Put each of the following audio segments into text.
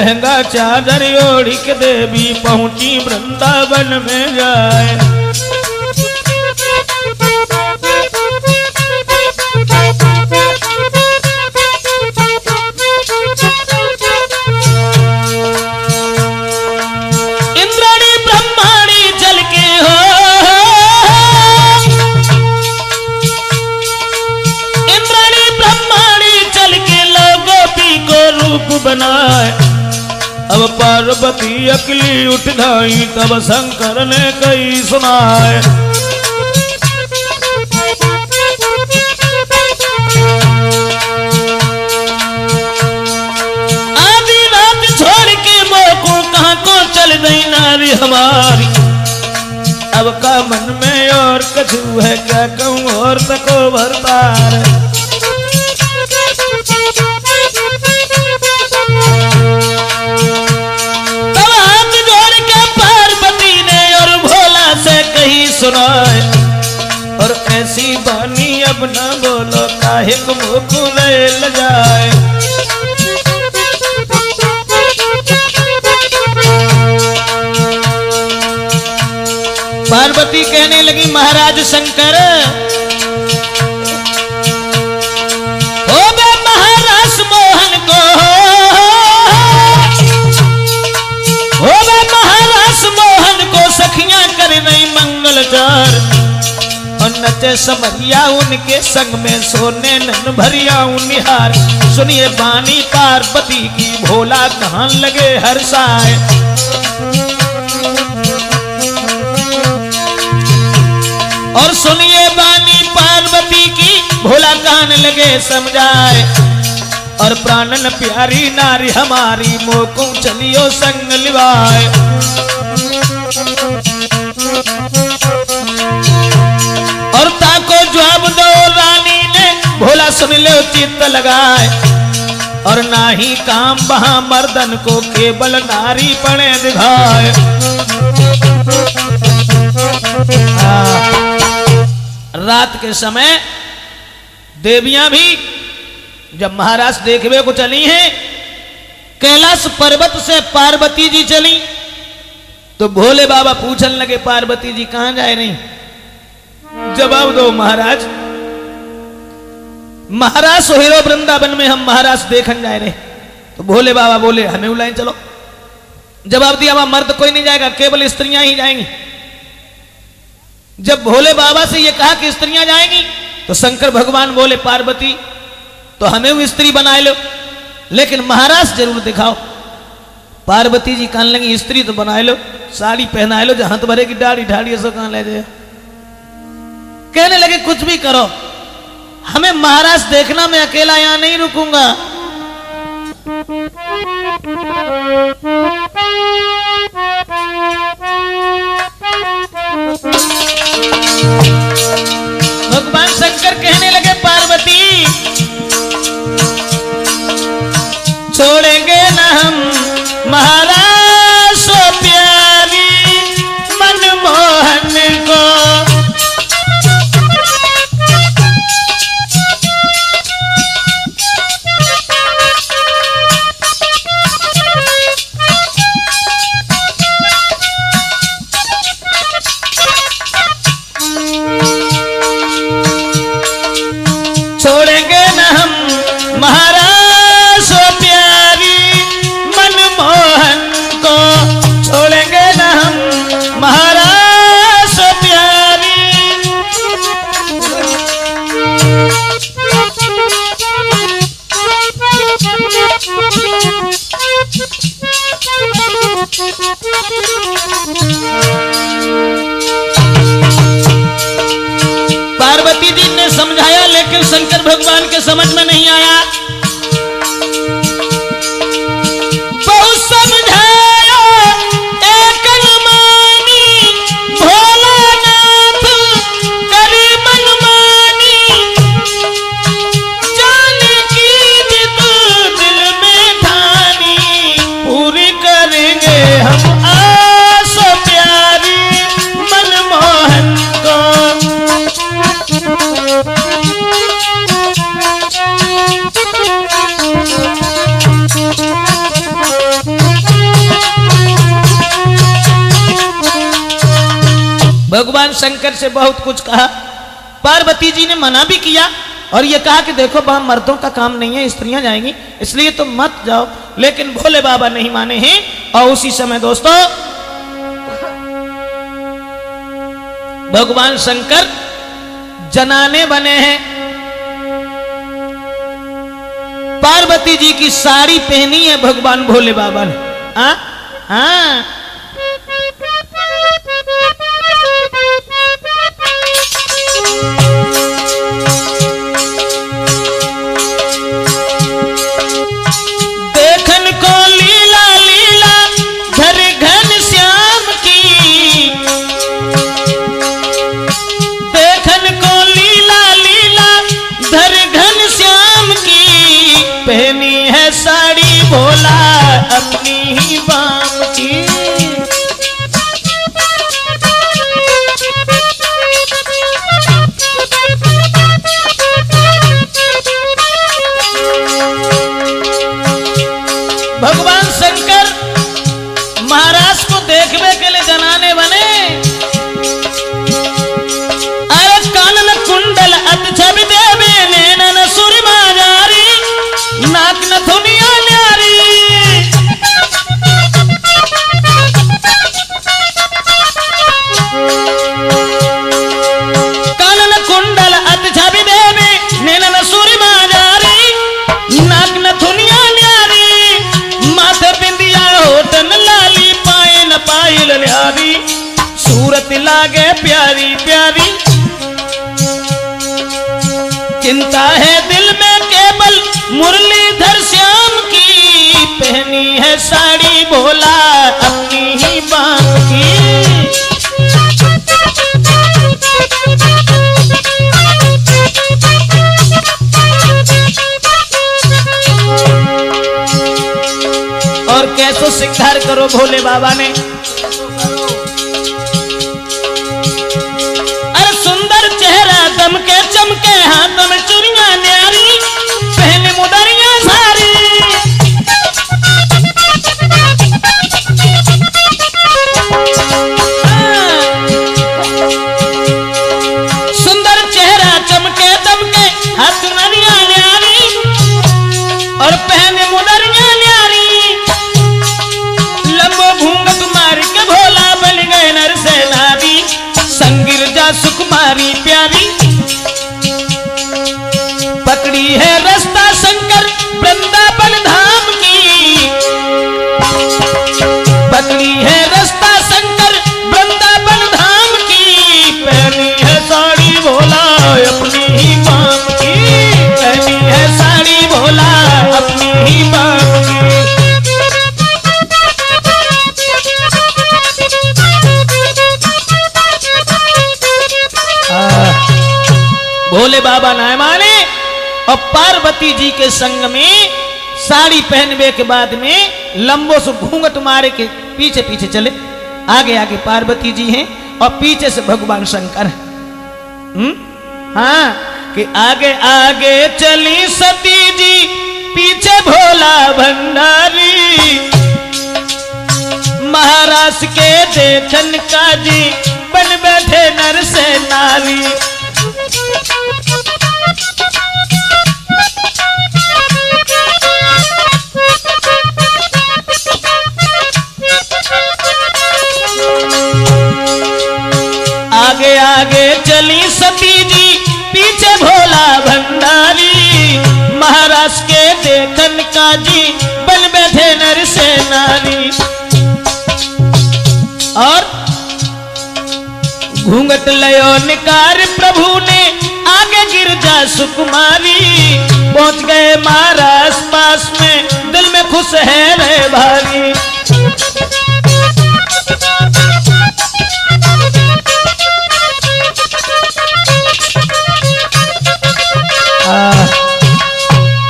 लहंगा चादर ओढ़ी के देवी पहुंची वृंदावन में जाए। इंद्राणी ब्रह्माणी चल के हो, इंद्राणी ब्रह्माणी चल के लो गोपी को रूप बनाए। अब पार्वती अकेली उठ गई तब शंकर ने कही सुनाए। आधी रात छोड़ के मोको कहाँ को चल गई नारी हमारी। अब का मन में और कछु है क्या कहूँ और तको भरतार। सुनाए और ऐसी बानी अब न बोलो काहे को मुकुले ल जाए। पार्वती कहने लगी महाराज शंकर, हो बे महाराज मोहन को, हो बे महाराज मोहन को सखियां कर नहीं मंगलचार। और नचे समरिया उनके संग में सोने नन भरिया निहार। सुनिए बानी पार्वती की भोला कहाँ लगे हर्षाए। और सुनिए बानी पार्वती की भोला कान लगे समझाए। और प्राणन प्यारी नारी हमारी मोको चलियो संग लिवाए। और ताको जवाब दो रानी ने भोला सुन लो चित्त लगाए। और ना ही काम वहां मर्दन को केवल नारी पड़े दिखाए। रात के समय देवियां भी जब महाराज देखवे को चली हैं, कैलाश पर्वत से पार्वती जी चली तो भोले बाबा पूछने लगे पार्वती जी कहां जाए रही। जवाब दो महाराज। महाराज सोहेरो वृंदावन में हम महाराज देखन जाए रहे। तो भोले बाबा बोले हमें बुलाएं चलो। जवाब दिया वहां मर्द कोई नहीं जाएगा, केवल स्त्रियां ही जाएंगी। जब भोले बाबा से ये कहा कि स्त्रियां जाएंगी तो शंकर भगवान बोले पार्वती तो हमें वो स्त्री बना लो, लेकिन महाराज जरूर दिखाओ। पार्वती जी कहने लगी स्त्री तो बना लो, साड़ी पहना लो, जहां तो भरे की दाढ़ी ढाड़ी ऐसा कहां ले जाए। कहने लगे कुछ भी करो, हमें महाराज देखना, मैं अकेला यहां नहीं रुकूंगा। भगवान शंकर कहने लगे पार्वती छोड़ेंगे ना हम महाराज सो प्यारी मनमोहन को। छोड़ेंगे न हम महाराज सो प्यारी मनमोहन को, छोड़ेंगे न हम महाराज सो प्यारी। पार्वती जी ने समझाया लेकिन शंकर भगवान के समझ में नहीं आया। बहुत समझाया एक मनमानी भोलानाथ करी मनमानी, जाने की जिद दिल में ठानी पूरी करेंगे हम आस प्यारी मनमोहन को। भगवान शंकर से बहुत कुछ कहा, पार्वती जी ने मना भी किया और ये कहा कि देखो वहां मर्दों का काम नहीं है, स्त्रियां जाएंगी, इसलिए तो मत जाओ। लेकिन भोले बाबा नहीं माने हैं और उसी समय दोस्तों भगवान शंकर जनाने बने हैं। पार्वती जी की साड़ी पहनी है भगवान भोले बाबा ने। हाँ देखन को लीला लीला धर घन श्याम की, देखन को लीला लीला धर घन श्याम की, पहनी है साड़ी भोला अपनी ही बाम की। भगवान शंकर महाराज को देखने के लिए जनाने बने। अरे कानन कुंडल अत छवि देवे नैनन सुरमा जारी, नाक नथुनिया न्यारी। कानन कुंडल अत छवि देवे नैनन सुरमा जारी, नाक नथुनिया न्यारी। माथे बिंदिया होठन लाली, पाए न पायल न्यारी, सूरत लागे प्यारी प्यारी। चिंता है दिल में केवल मुरलीधर श्याम की, पहनी है साड़ी भोला अपनी ही बाम की। और कैसो सिंगार करो भोले बाबा ने। अरे सुंदर चेहरा दमके चमके, हाथों में चूड़ियां न्यारी, पहने मुदरियां सारी। सुंदर चेहरा चमके दमके, हाथ नरिया न्यारी और पहने मुदरियां न्यारी। घूंघट मार के भोला बन गए नर से नारी, संगिरजा सुकुमारी प्यारी। पकड़ी है रास्ता शंकर वृंदावन धाम की, पकड़ी है रास्ता शंकर वृंदावन धाम की, पहनी है साड़ी भोला अपनी ही बाम की, पहनी है साड़ी भोला अपनी ही बाम की। भोले बाबा ना माने और पार्वती जी के संग में साड़ी पहनने के बाद में लंबो से घूंघट मारे के पीछे पीछे चले। आगे आगे पार्वती जी हैं और पीछे से भगवान शंकर। हाँ कि आगे आगे चली सती जी, पीछे भोला भंडारी। महाराज के देखन का जी, बन बैठे नर से नारी। आगे आगे चली सती जी, पीछे भोला भंडारी। महाराज के देखन का जी, बन बैठे नर से नारी। और घूंघट लयो निकार प्रभु ने, आगे गिरजा सुकुमारी। पहुंच गए महाराज पास में, दिल में खुश है रे भारी।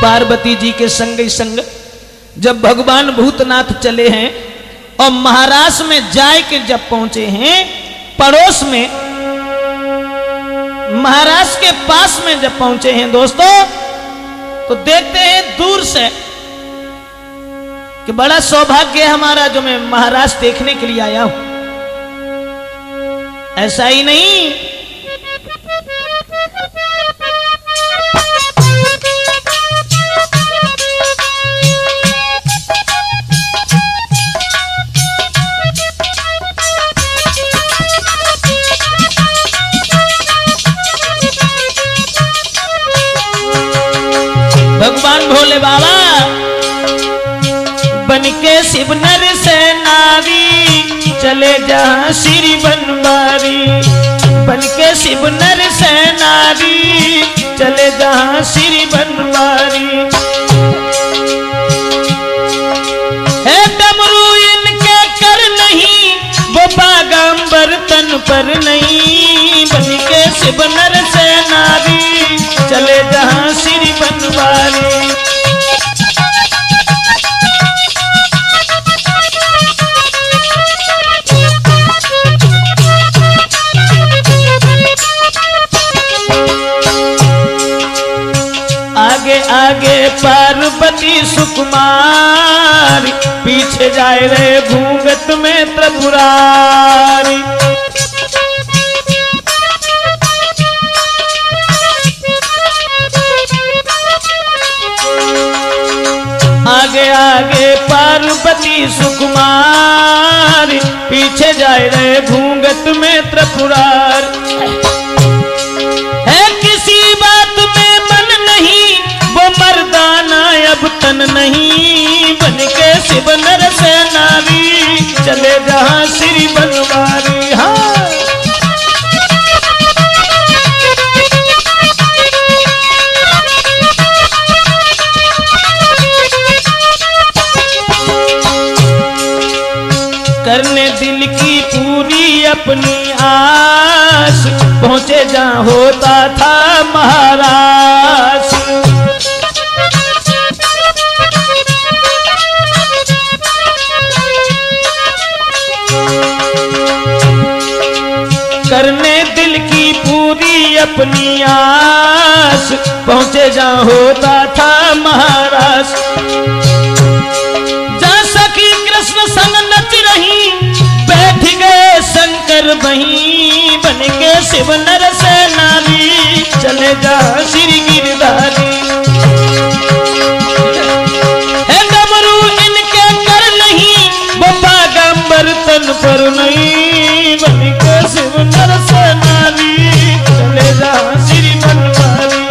पार्वती जी के संग ही संग जब भगवान भूतनाथ चले हैं और महाराष्ट्र में जाए के जब पहुंचे हैं, पड़ोस में महाराष्ट्र के पास में जब पहुंचे हैं दोस्तों, तो देखते हैं दूर से कि बड़ा सौभाग्य है हमारा जो मैं महाराष्ट्र देखने के लिए आया हूं। ऐसा ही नहीं, भगवान भोले बाबा बनके शिव नर से नारी चले जहां श्री बनवारी। बनके शिव नर से नारी चले जहां श्री बनवारी। है डमरू इनके कर नहीं, वो बागंबर तन पर नहीं। बनके शिव नर से नारी चले जहां श्री बनवारी। आगे आगे पार्वती सुकुमारी, पीछे जाए रे घूंघट में त्रिपुरारी। आगे आगे पार्वती सुकुमारी, पीछे जाए रे घूंघट में त्रिपुरार। है किसी बात में मन नहीं, वो मर्दाना अब तन नहीं। बनके शिव नर से नारी चले जहां श्री बनवारी। हाँ करने दिल की पूरी अपनी आस, पहुंचे जहां होता था महाराज। करने दिल की पूरी अपनी आस, पहुंचे जहां होता था महाराज। जहां सखी कृष्ण संग नच रही, बैठ गए शंकर वहीं। बनके शिव नर से नारी चले जहां श्री गिरधारी। है डमरू इनके कर नहीं, वो बागंबर तन पर नहीं। बनके शिव नर से नारी चले जहां श्री बनवारी।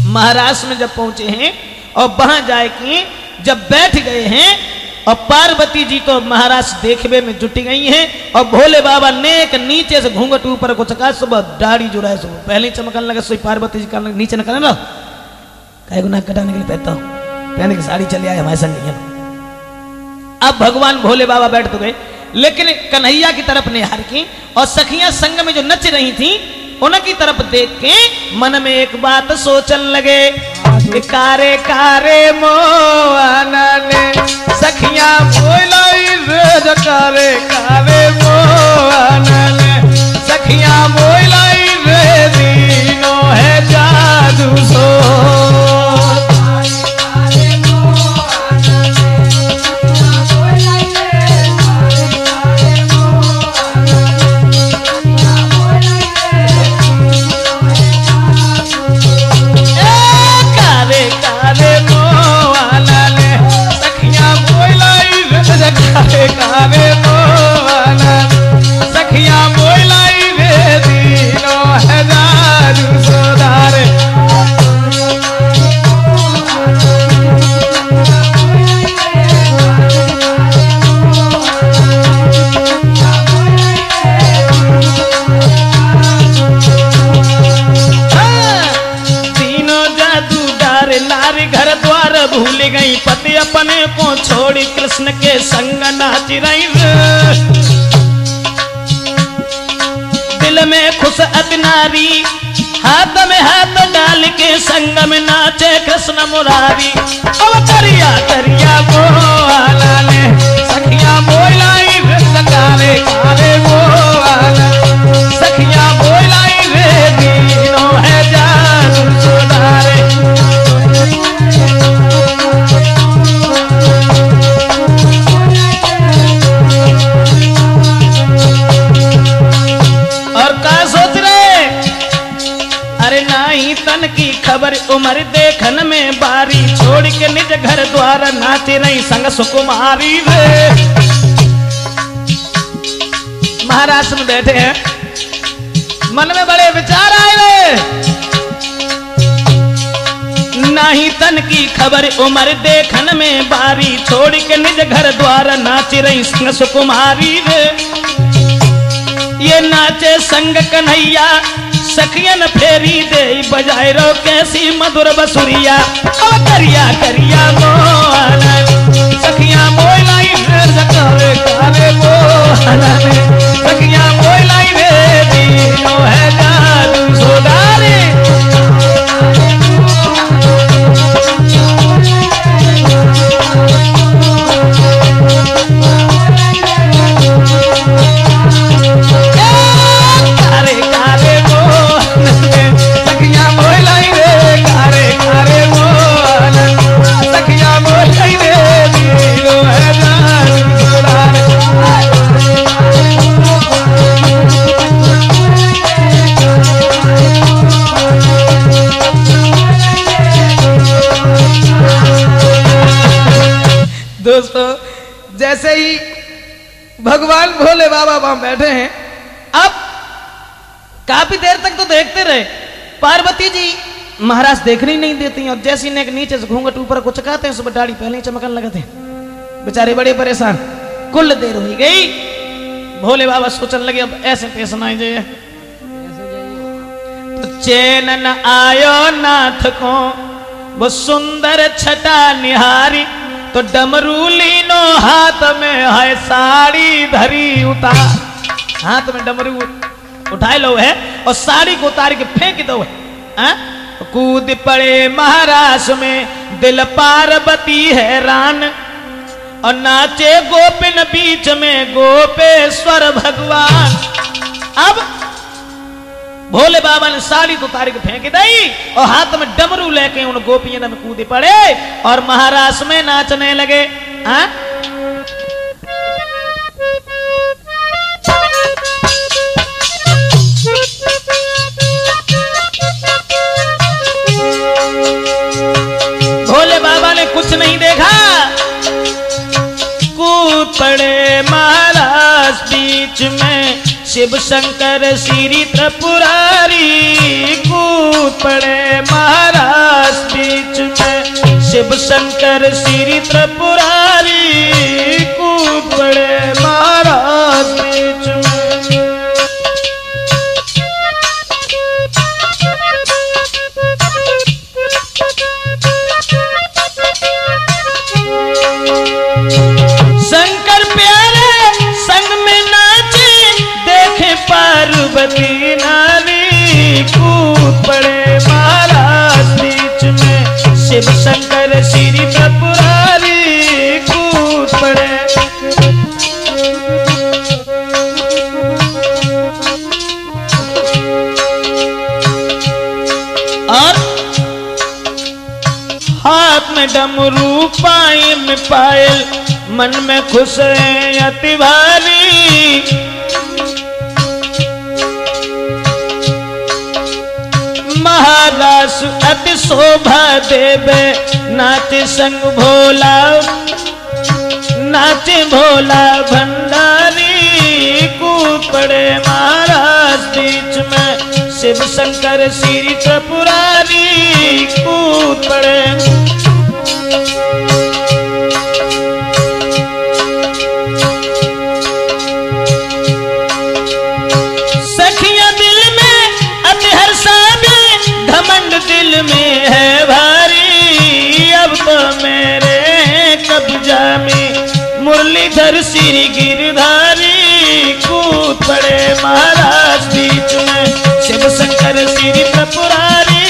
महाराष्ट्र में जब पहुंचे हैं और वहां जाए कि जब बैठ गए हैं, और पार्वती जी तो महाराष्ट्र देखने में जुटी गई हैं, और भोले बाबा नेक नीचे से घूंघट ऊपर को चका, सुबह दाढ़ी जो है सुबह पहले चमकने लगा। सोई पार्वती जी का नीचे न करना, कई गुना कटाने के लिए पहनता हूं, पहने की साड़ी चली आए हमारे संग नहीं। अब भगवान भोले बाबा बैठ तो गए, लेकिन कन्हैया की तरफ निहार की, और सखियां संग में जो नच रही थी उनकी तरफ देख के मन में एक बात सोचन लगे। कारे कारे मोआना ने सखियां बोलाई रे, कारे कारे मोआना ने सखियां बोलाई रे, दीनो है जादू सो। कारे कारे मोआना सखियां बोलाई रे, दीनो है जादू सोदारे। नारी घर द्वार भूल गई, पति अपने को छोड़ी कृष्ण के संग नाच रही। दिल में खुश अति नारी, हाथ में हाथ डाल के संग में नाचे कृष्ण मुरारी। अवतरिया तरिया मोआना ने सखियां बोलाई काले काले मोआना, सखियां बोलाई रे, दीनो है जादू सोदारे। खबर उमर देखन में बारी, छोड़ के निज घर द्वार नाचे रही संग सुकुमारी रे। महाराज में बैठे हैं, मन में बड़े विचार आए रे। नाही तन की खबर उमर देखन में बारी, छोड़ के निज घर द्वार नाच रही संग सुकुमारी रे। ये नाचे संग कन्हैया सखियन फेरी दे, बजाए रो कैसी मधुर बसुरिया, ओ करिया करिया मोहना सखिया मोहलाई कारे कारे मोहना सखिया मोहलाई रे दीनो है जादू सोदारे। दोस्तों, जैसे ही भगवान भोले बाबा वहां बैठे हैं, अब काफी देर तक तो देखते रहे। पार्वती जी महाराज देखने ही नहीं देती, और जैसी ने नीचे से घूंघट ऊपर को चकाते हैं, सुबह दाढ़ी पहले ही चमकने लगते हैं। बेचारे बड़े परेशान। कुल देर हो गई, भोले बाबा सोचने लगे अब ऐसे पेश ना जाए। तो चैन न आयो नाथ को वो सुंदर छटा निहारी, तो डमरू लीनो हाथ में है साड़ी धरी उतार। हाथ में डमरू उठाए लो है और साड़ी को उतार के फेंक दो है। कूद पड़े महाराज में दिल पार्वती हैरान, और नाचे गोपिन बीच में गोपेश्वर भगवान। अब भोले बाबा ने साड़ी तो उतार के फेंक दी और हाथ में डमरू लेके उन गोपियों में कूद पड़े और महाराज में नाचने लगे। भोले बाबा ने कुछ नहीं देखा, कूद पड़े महाराज बीच में शिव शंकर श्री त्रिपुरारी। कूद पड़े महाराज बीच में शिव शंकर श्री त्रिपुरारी। कूद पड़े महाराज बीच में। शंकर प्यारे संग में नाचे देखे पार्वती नारी। कूद पड़े महाराज बीच में शिव शंकर श्री त्रिपुरारी। कूद पड़े। और हाथ में डमरू पाए में पायल, मन में खुश है अति भारी। महाराज अति शोभा देवे नाचे संग भोला, नाचे भोला भंडारी। कूद पड़े महाराज बीच में शिव शंकर श्री त्रिपुरारी। कूद पड़े। सखिया दिल में अति हर्षा भी, घमंड दिल में है भारी। अब तो मेरे कब्जा में मुरलीधर श्री गिरधारी। कूद पड़े महाराज बीच में शिव शंकर श्री त्रिपुरारी।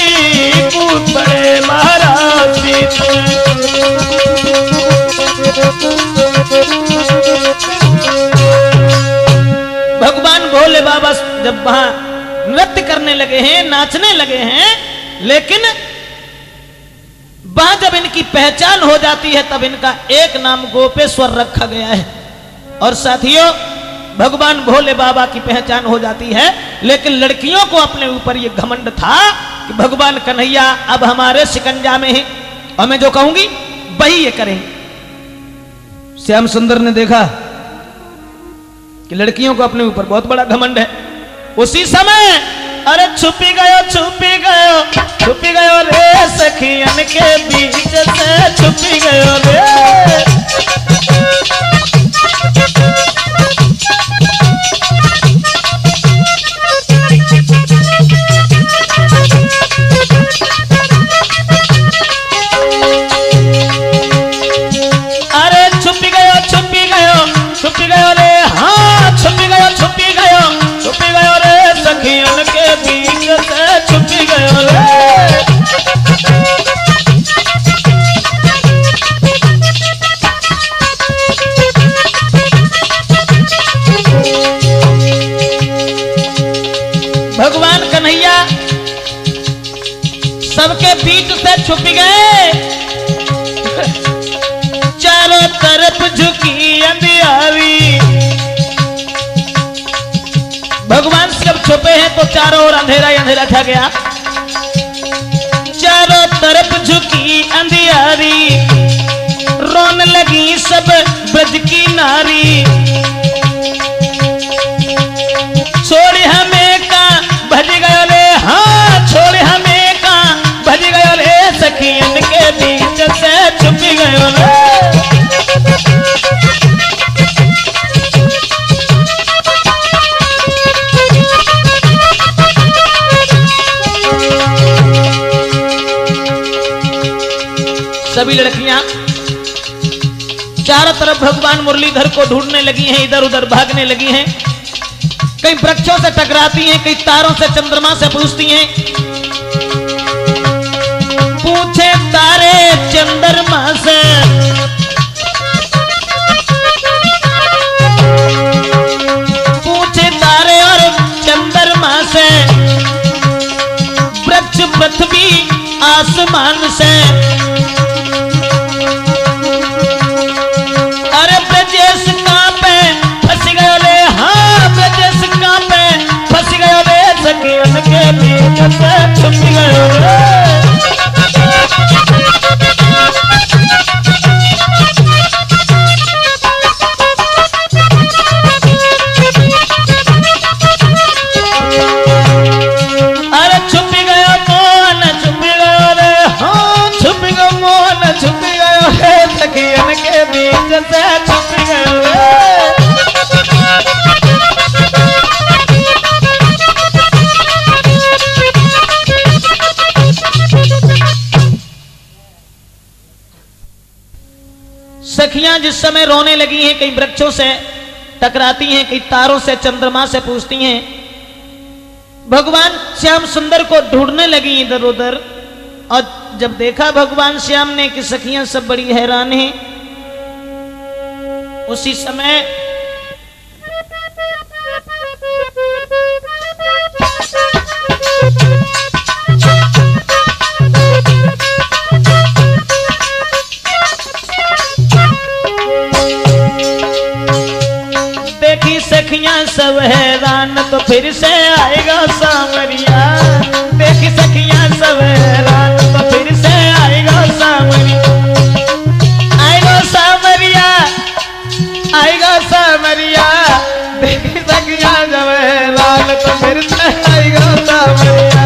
कूद पड़े महाराज बीच में। भगवान भोले बाबा जब वहां नृत्य करने लगे हैं, नाचने लगे हैं, लेकिन वहां जब इनकी पहचान हो जाती है तब इनका एक नाम गोपेश्वर रखा गया है। और साथियों, भगवान भोले बाबा की पहचान हो जाती है, लेकिन लड़कियों को अपने ऊपर ये घमंड था कि भगवान कन्हैया अब हमारे शिकंजा में है और मैं जो कहूंगी वही ये करें। श्याम सुंदर ने देखा कि लड़कियों को अपने ऊपर बहुत बड़ा घमंड है। उसी समय अरे छुपी गयो रे सखियन के बीच से छुपी गयो रे। छुपी गयो रे, हाँ छुपी गयो रे सखियन के बीच से छुपी गयो रे। भगवान कन्हैया सबके बीच से छुप गए। चारों तरफ झुकी अंधियारी। भगवान जब छुपे हैं तो चारों ओर अंधेरा ही अंधेरा छा गया। चारों तरफ झुकी अंधियारी, रोन लगी सब ब्रज की नारी। छोड़ हमें का भज गयो रे, हाँ छोड़ हमें का भज गयो रे सखियन के बीच से छुप गयो रे। सभी लड़कियां चारों तरफ भगवान मुरलीधर को ढूंढने लगी हैं, इधर उधर भागने लगी हैं। कई वृक्षों से टकराती हैं, कई तारों से चंद्रमा से पूछती हैं। पूछे तारे चंद्रमा से, पूछे तारे और चंद्रमा से, वृक्ष पृथ्वी आसमान से। अरे ब्रजेश कांपे फंस गयो रे, हाँ ब्रजेश कांपे फंस गयो रे सखियन के बीच से छुप गयो रे। अरे छुप गयो मोहन छुप गयो रे, हाँ छुप गयो मोहन छुप गयो रे सखियन के बीच से छुप गयो रे। सखियां जिस समय रोने लगी हैं, कई वृक्षों से टकराती हैं, कई तारों से चंद्रमा से पूछती हैं। भगवान श्याम सुंदर को ढूंढने लगी इधर उधर। और जब देखा भगवान श्याम ने कि सखियां सब बड़ी हैरान हैं, उसी समय देखी सखियां सब हैरान तो फिर से आएगा सावरिया। देखी सखियां सब हैरान तो फिर से आएगा सावरिया। आएगा सावरिया, आएगा सावरिया। देखी सखियां सब हैरान तो फिर से आएगा सावरिया।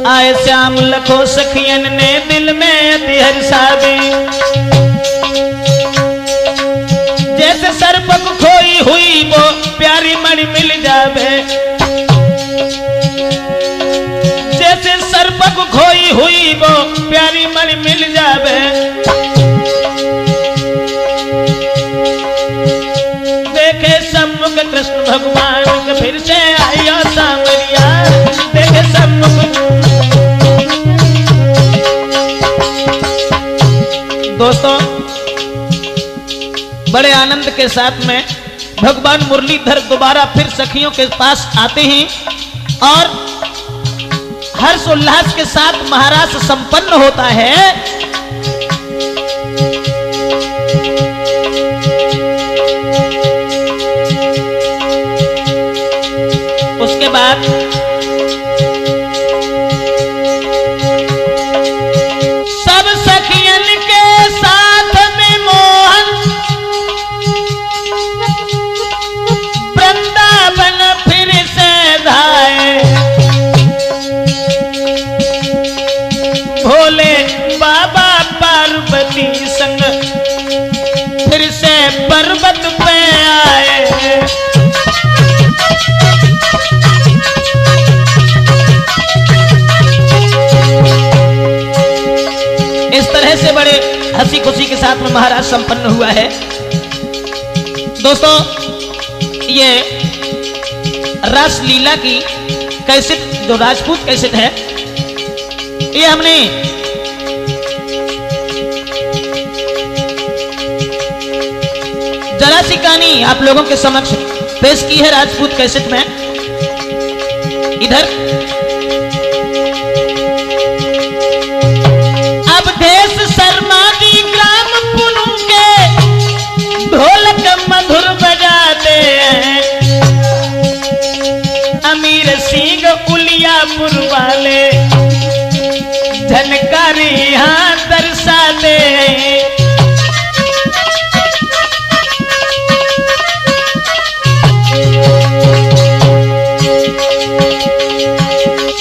आए श्याम लखो सखियन ने दिल में अति हर्षावी। जैसे सर्प को खोई हुई वो प्यारी मणि मिल जावे। जैसे सर्प को खोई हुई वो प्यारी मणि मिल जावे। देखे सम्मुख कृष्ण भगवान के फिर से आया सांवरिया। देखे सम्मुख। दोस्तों बड़े आनंद के साथ में भगवान मुरलीधर दोबारा फिर सखियों के पास आते हैं और हर्ष उल्लास के साथ महाराज संपन्न होता है। उसके बाद सब सखियन के साथ में मोहन वृंदावन फिर से धाए। भोले बाबा पार्वती संग फिर से पर्वत पे आए। इस तरह से बड़े हंसी खुशी के साथ में महाराज संपन्न हुआ है। दोस्तों, ये रासलीला की कैसेट जो राजपूत कैसेट है, ये हमने जरा सी कहानी आप लोगों के समक्ष पेश की है राजपूत कैसेट में। इधर अब देश शर्मादी ग्राम पुनु के ढोलक मधुर बजाते हैं। अमीर सिंह उलियापुर वाले झनकारी यहाँ दर्शाते हैं।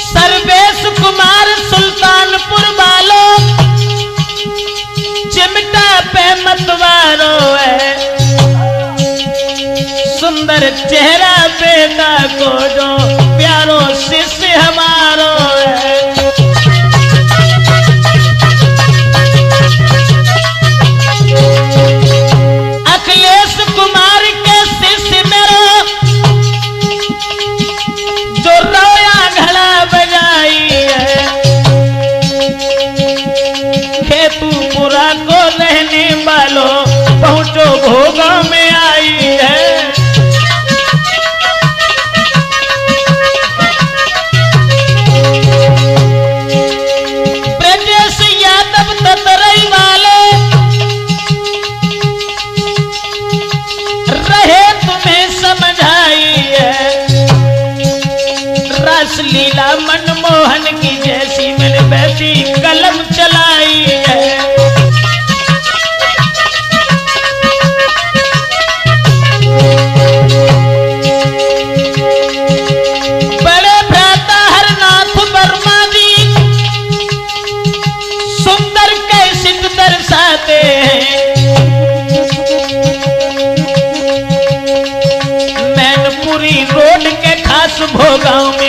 सर्वेश कुमार सुल्तानपुर वालों चिमटा पे मतवारो है। सुंदर चेहरा बेटा को जो प्यारो शिष्य हमारो है। अखिलेश कुमार के शिष्य मेरो जो रोया घड़ा बजाई है। खेतूपुरा को रहने वालों पहुंचो भोगा में आई है। ब्रजेश यादव ततरई वाले रहे तुम्हें समझाई है। रासलीला मनमोहन की जैसी मैंने वैसी कलम चलाई है। बड़े भ्राता हरनाथ वर्मा जी सुंदर कैसेट दर्शाते हैं। मैनपुरी रोड के खास भोगांव में